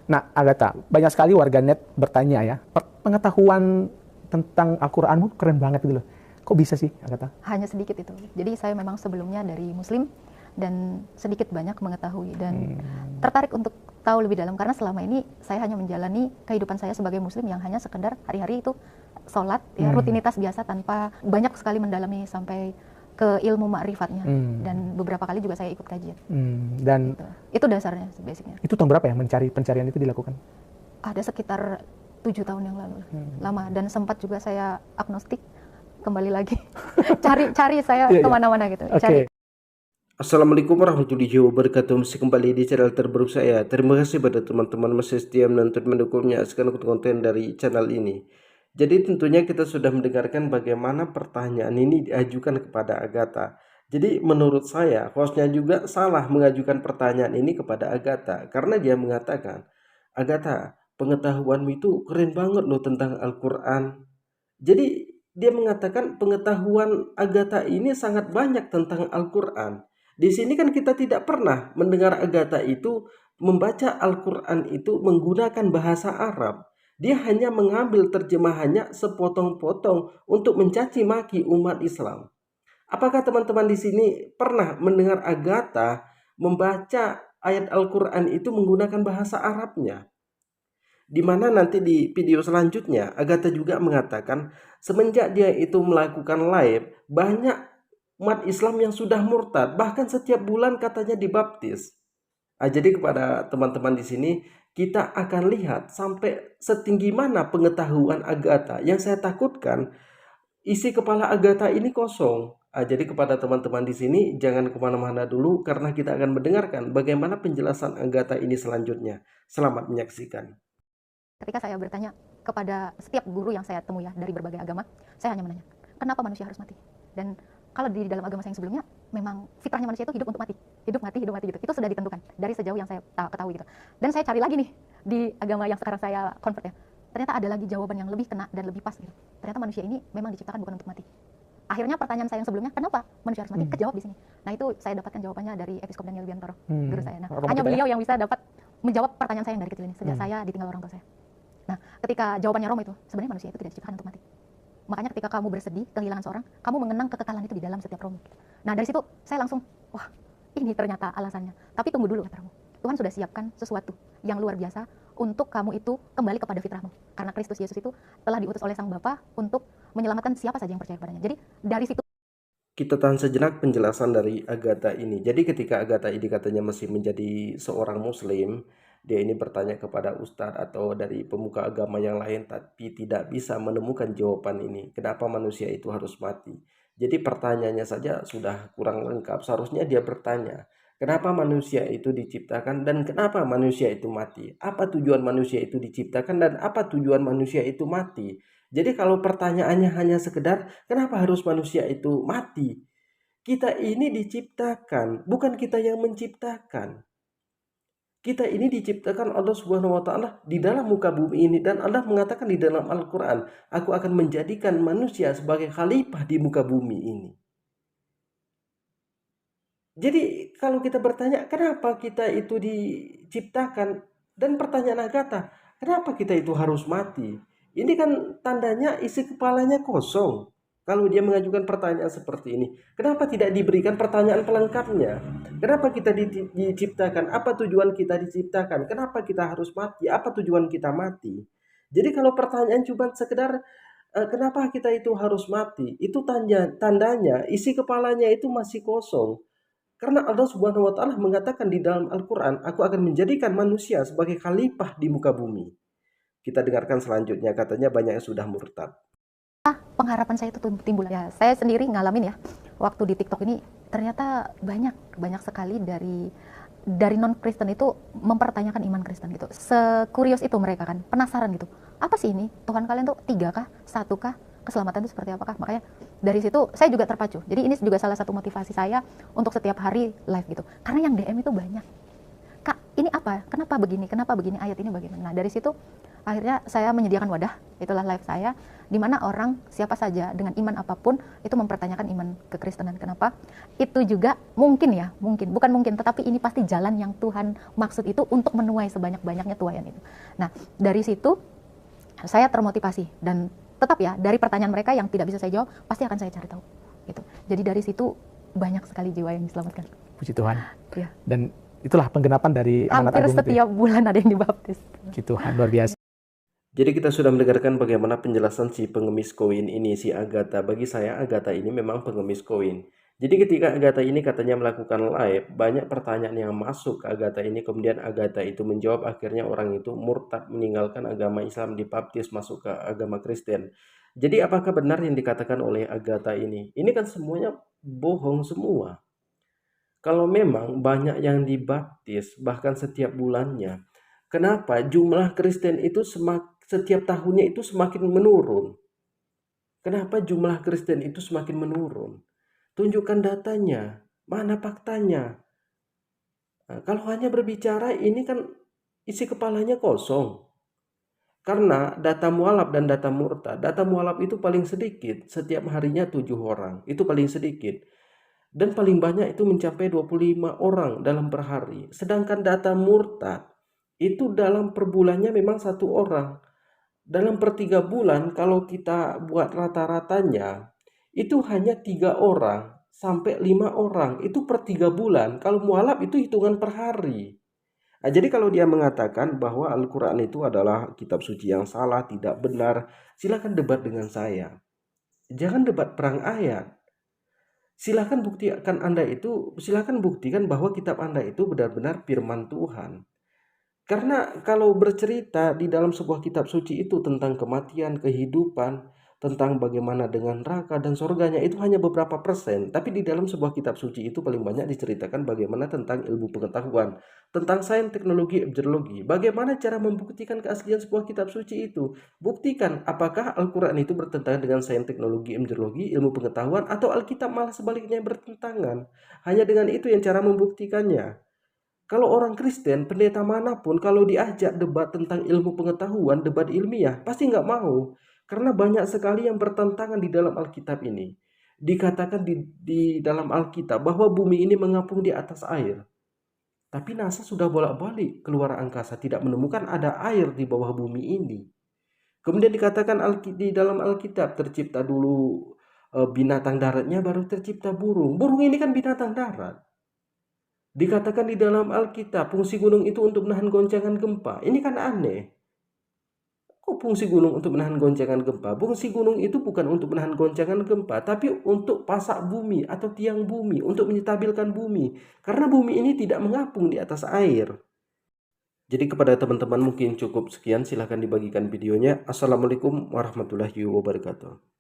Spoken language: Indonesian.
Nah, Agatha, banyak sekali warganet bertanya ya, pengetahuan tentang Al-Quranmu keren banget gitu loh. Kok bisa sih, Agatha? Hanya sedikit itu. Jadi saya memang sebelumnya dari Muslim dan sedikit banyak mengetahui dan tertarik untuk tahu lebih dalam karena selama ini saya hanya menjalani kehidupan saya sebagai Muslim yang hanya sekedar hari-hari itu sholat, ya rutinitas biasa tanpa banyak sekali mendalami sampai ke ilmu ma'rifatnya. Dan beberapa kali juga saya ikut kajian. Dan Gitu. Itu dasarnya, basicnya. itu tahun berapa ya pencarian itu dilakukan? Ada sekitar 7 tahun yang lalu, lama. Dan sempat juga saya agnostik, kembali lagi cari saya kemana-mana gitu. Cari. Assalamualaikum warahmatullahi wabarakatuh. Masih kembali di channel terbaru saya. Terima kasih pada teman-teman masih setia menonton mendukungnya menyaksikan konten dari channel ini. Jadi tentunya kita sudah mendengarkan bagaimana pertanyaan ini diajukan kepada Agatha. Jadi menurut saya hostnya juga salah mengajukan pertanyaan ini kepada Agatha, karena dia mengatakan, Agatha, pengetahuanmu itu keren banget loh tentang Al-Quran. Jadi dia mengatakan pengetahuan Agatha ini sangat banyak tentang Al-Quran. Di sini kan kita tidak pernah mendengar Agatha itu membaca Al-Quran itu menggunakan bahasa Arab. Dia hanya mengambil terjemahannya sepotong-potong untuk mencaci maki umat Islam. Apakah teman-teman di sini pernah mendengar Agatha membaca ayat Al-Quran itu menggunakan bahasa Arabnya? Di mana nanti di video selanjutnya Agatha juga mengatakan semenjak dia itu melakukan live, banyak umat Islam yang sudah murtad, bahkan setiap bulan katanya dibaptis. Jadi kepada teman-teman di sini kita akan lihat sampai setinggi mana pengetahuan Agatha. Yang saya takutkan isi kepala Agatha ini kosong. Jadi kepada teman-teman di sini jangan kemana-mana dulu karena kita akan mendengarkan bagaimana penjelasan Agatha ini selanjutnya. Selamat menyaksikan. Ketika saya bertanya kepada setiap guru yang saya temui ya dari berbagai agama, saya hanya menanya, kenapa manusia harus mati? Dan kalau di dalam agama saya yang sebelumnya, memang fitrahnya manusia itu hidup untuk mati. Hidup mati gitu. Itu sudah ditentukan dari sejauh yang saya ketahui gitu. Dan saya cari lagi nih di agama yang sekarang saya convert ya. Ternyata ada lagi jawaban yang lebih kena dan lebih pas gitu. Ternyata manusia ini memang diciptakan bukan untuk mati. Akhirnya pertanyaan saya yang sebelumnya, kenapa manusia harus mati? Kejawab di sini. Nah itu saya dapatkan jawabannya dari Episkop Daniel Biantoro, guru saya. Nah, hanya beliau yang bisa dapat menjawab pertanyaan saya yang dari kecil ini, sejak saya ditinggal orang tua saya. Nah, ketika jawabannya Romo itu, sebenarnya manusia itu tidak diciptakan untuk mati. Makanya ketika kamu bersedih, kehilangan seorang, kamu mengenang kekekalan itu di dalam setiap Romo. Nah, dari situ saya langsung, wah, ini ternyata alasannya. Tapi tunggu dulu, kata Romo. Tuhan sudah siapkan sesuatu yang luar biasa untuk kamu itu kembali kepada fitrahmu. Karena Kristus Yesus itu telah diutus oleh Sang Bapa untuk menyelamatkan siapa saja yang percaya kepadanya. Jadi, dari situ kita tahan sejenak penjelasan dari Agatha ini. Jadi ketika Agatha ini katanya masih menjadi seorang Muslim, dia ini bertanya kepada ustadz atau dari pemuka agama yang lain, tapi tidak bisa menemukan jawaban ini. Kenapa manusia itu harus mati? Jadi pertanyaannya saja sudah kurang lengkap. Seharusnya dia bertanya, kenapa manusia itu diciptakan dan kenapa manusia itu mati? Apa tujuan manusia itu diciptakan dan apa tujuan manusia itu mati? Jadi kalau pertanyaannya hanya sekedar kenapa harus manusia itu mati? Kita ini diciptakan, bukan kita yang menciptakan. Kita ini diciptakan Allah Subhanahu wa taala di dalam muka bumi ini, dan Allah mengatakan di dalam Al-Qur'an, aku akan menjadikan manusia sebagai khalifah di muka bumi ini. Jadi kalau kita bertanya kenapa kita itu diciptakan, dan pertanyaan Agatha, kenapa kita itu harus mati? Ini kan tandanya isi kepalanya kosong. Kalau dia mengajukan pertanyaan seperti ini, kenapa tidak diberikan pertanyaan pelengkapnya? Kenapa kita diciptakan? Apa tujuan kita diciptakan? Kenapa kita harus mati? Apa tujuan kita mati? Jadi kalau pertanyaan cuma sekedar kenapa kita itu harus mati, itu tandanya isi kepalanya itu masih kosong. Karena Allah Subhanahu wa taala mengatakan di dalam Al-Qur'an, aku akan menjadikan manusia sebagai khalifah di muka bumi. Kita dengarkan selanjutnya, katanya banyak yang sudah murtad. pengharapan saya itu timbul ya. Saya sendiri ngalamin ya, waktu di TikTok ini ternyata banyak sekali dari non Kristen itu mempertanyakan iman Kristen gitu. Sekurios itu mereka kan, penasaran gitu. Apa sih ini? Tuhan kalian tuh 3 kah? 1 kah? Keselamatan itu seperti apakah? Makanya dari situ saya juga terpacu. Jadi ini juga salah satu motivasi saya untuk setiap hari live gitu. Karena yang DM itu banyak. Kak, ini apa? Kenapa begini? Ayat ini bagaimana? Nah, dari situ Akhirnya saya menyediakan wadah, itulah live saya, di mana orang siapa saja dengan iman apapun itu mempertanyakan iman kekristenan. Kenapa? Itu juga mungkin ya, bukan mungkin, tetapi ini pasti jalan yang Tuhan maksud itu untuk menuai sebanyak-banyaknya tuaian itu. Nah, dari situ saya termotivasi dan tetap ya, dari pertanyaan mereka yang tidak bisa saya jawab, pasti akan saya cari tahu. Gitu. Jadi dari situ banyak sekali jiwa yang diselamatkan. Puji Tuhan. Ya. Dan itulah penggenapan dari amanat Hampir agung setiap bulan ada yang dibaptis. Puji Tuhan, luar biasa. Jadi kita sudah mendengarkan bagaimana penjelasan si pengemis koin ini, si Agatha. Bagi saya Agatha ini memang pengemis koin. Jadi ketika Agatha ini katanya melakukan live, banyak pertanyaan yang masuk ke Agatha ini. Kemudian Agatha itu menjawab, akhirnya orang itu murtad, meninggalkan agama Islam, dibaptis, masuk ke agama Kristen. Jadi apakah benar yang dikatakan oleh Agatha ini? Ini kan semuanya bohong semua. Kalau memang banyak yang dibaptis, bahkan setiap bulannya, kenapa jumlah Kristen itu setiap tahunnya itu semakin menurun? Kenapa jumlah Kristen itu semakin menurun? Tunjukkan datanya, mana faktanya? Nah, kalau hanya berbicara ini kan isi kepalanya kosong. Karena data mualaf dan data murtad, data mualaf itu paling sedikit, setiap harinya 7 orang, itu paling sedikit. Dan paling banyak itu mencapai 25 orang dalam per hari. Sedangkan data murtad itu dalam per bulannya memang 1 orang. Dalam per 3 bulan kalau kita buat rata-ratanya itu hanya 3 orang sampai 5 orang. Itu per 3 bulan. Kalau mualaf itu hitungan per hari. Nah, jadi kalau dia mengatakan bahwa Al-Quran itu adalah kitab suci yang salah, tidak benar, silakan debat dengan saya. Jangan debat perang ayat. Silakan buktikan bahwa kitab Anda itu benar-benar firman Tuhan. Karena kalau bercerita di dalam sebuah kitab suci itu tentang kematian, kehidupan, tentang bagaimana dengan neraka dan surganya, itu hanya beberapa persen. Tapi di dalam sebuah kitab suci itu paling banyak diceritakan bagaimana tentang ilmu pengetahuan, tentang sains, teknologi, ebjerologi. Bagaimana cara membuktikan keaslian sebuah kitab suci itu? Buktikan apakah Al-Quran itu bertentangan dengan sains, teknologi, ebjerologi, ilmu pengetahuan, atau Alkitab malah sebaliknya bertentangan. Hanya dengan itu yang cara membuktikannya. Kalau orang Kristen, pendeta manapun, kalau diajak debat tentang ilmu pengetahuan, debat ilmiah, pasti nggak mau. Karena banyak sekali yang bertentangan di dalam Alkitab ini. Dikatakan di dalam Alkitab bahwa bumi ini mengapung di atas air. Tapi NASA sudah bolak-balik keluar angkasa, tidak menemukan ada air di bawah bumi ini. Kemudian dikatakan di dalam Alkitab, tercipta dulu binatang daratnya, baru tercipta burung. Burung ini kan binatang darat. Dikatakan di dalam Alkitab, fungsi gunung itu untuk menahan goncangan gempa. Ini kan aneh. Kok fungsi gunung untuk menahan goncangan gempa? Fungsi gunung itu bukan untuk menahan goncangan gempa, tapi untuk pasak bumi atau tiang bumi, untuk menstabilkan bumi. Karena bumi ini tidak mengapung di atas air. Jadi kepada teman-teman mungkin cukup sekian, silahkan dibagikan videonya. Assalamualaikum warahmatullahi wabarakatuh.